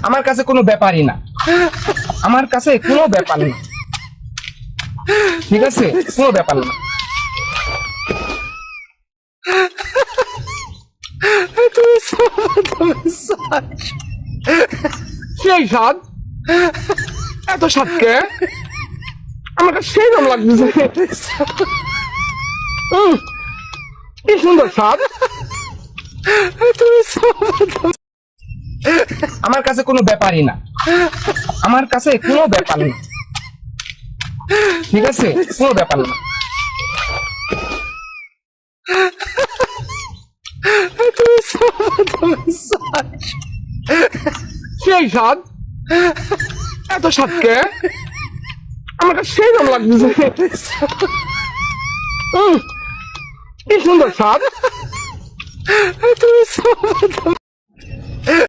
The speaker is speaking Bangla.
আমার কাছে কোনো ব্যাপারই না, আমার কাছে কোনো ব্যাপার না, ঠিক আছে, কোনো ব্যাপার না। সেই স্বাদ, এত স্বাদ কে? আমার কাছে সেই রকম লাগতেছে। কি সুন্দর স্বাদ। আমার কাছে কোনো ব্যাপারই না, আমার কাছে কোনো ব্যাপার না, ঠিক আছে, কোনো ব্যাপার না। সেই স্বাদ, এত স্বাদ কে? আমার কাছে সেই রকম লাগতেছে। কি সুন্দর স্বাদ।